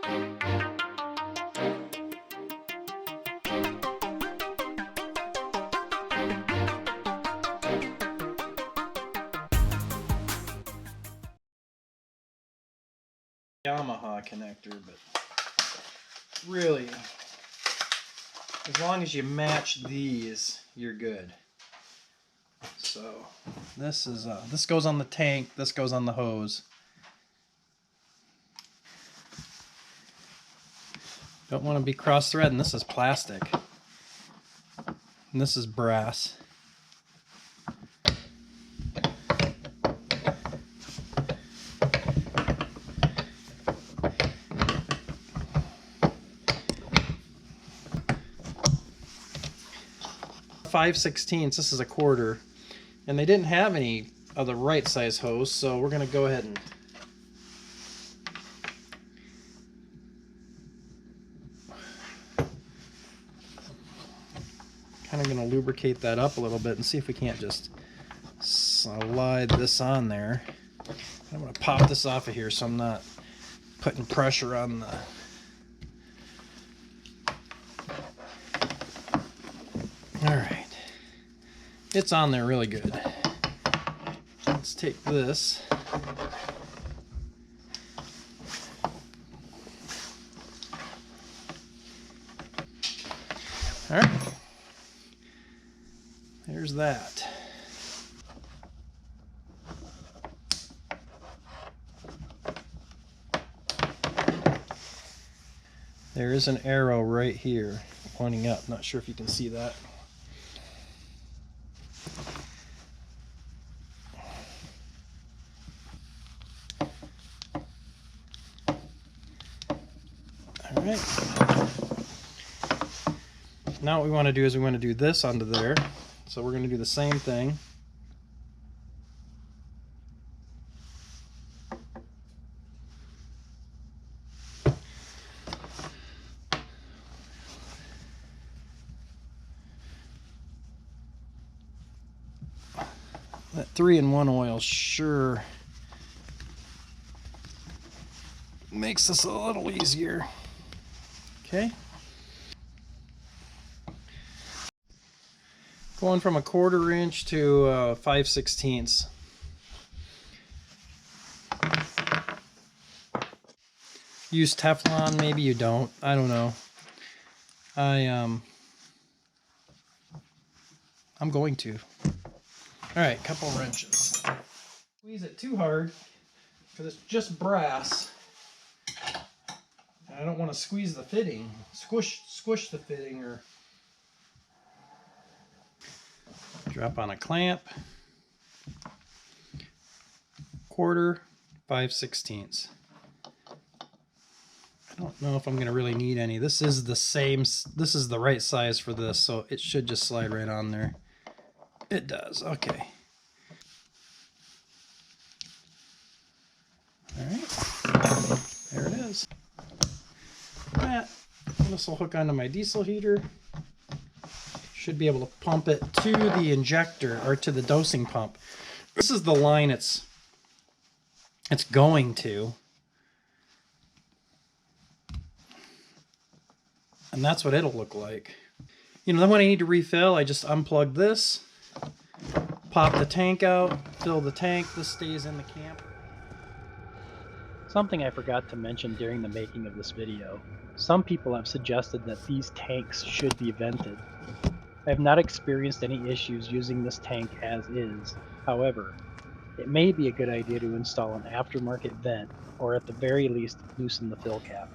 Yamaha connector, but really, as long as you match these, you're good. So this is this goes on the tank, this goes on the hose. Don't want to be cross thread, and this is plastic, and this is brass. .5/16. This is a quarter, and they didn't have any of the right size hose, so we're going to go ahead and kind of going to lubricate that up a little bit and see if we can't just slide this on there. I'm going to pop this off of here so I'm not putting pressure on the Alright, it's on there really good. Let's take this. Alright, there's that. There is an arrow right here pointing up. Not sure if you can see that. Alright. Now what we want to do is we want to do this onto there. So we're going to do the same thing. That 3-in-1 oil sure makes this a little easier. Okay. Going from a 1/4 inch to 5/16. Use Teflon, maybe you don't. I don't know. I'm going to. Alright, couple wrenches. Squeeze it too hard because it's just brass. And I don't want to squeeze the fitting. Squish the fitting or drop on a clamp. 1/4, 5/16. I don't know if I'm going to really need any. This is the same, this is the right size for this, so it should just slide right on there. It does, okay. Alright, there it is. That, this will hook onto my diesel heater. Should be able to pump it to the injector, or to the dosing pump. This is the line it's going to. And that's what it'll look like. You know, then when I need to refill, I just unplug this, pop the tank out, fill the tank. This stays in the camper. Something I forgot to mention during the making of this video. Some people have suggested that these tanks should be vented. I have not experienced any issues using this tank as is. However, it may be a good idea to install an aftermarket vent, or at the very least loosen the fill cap.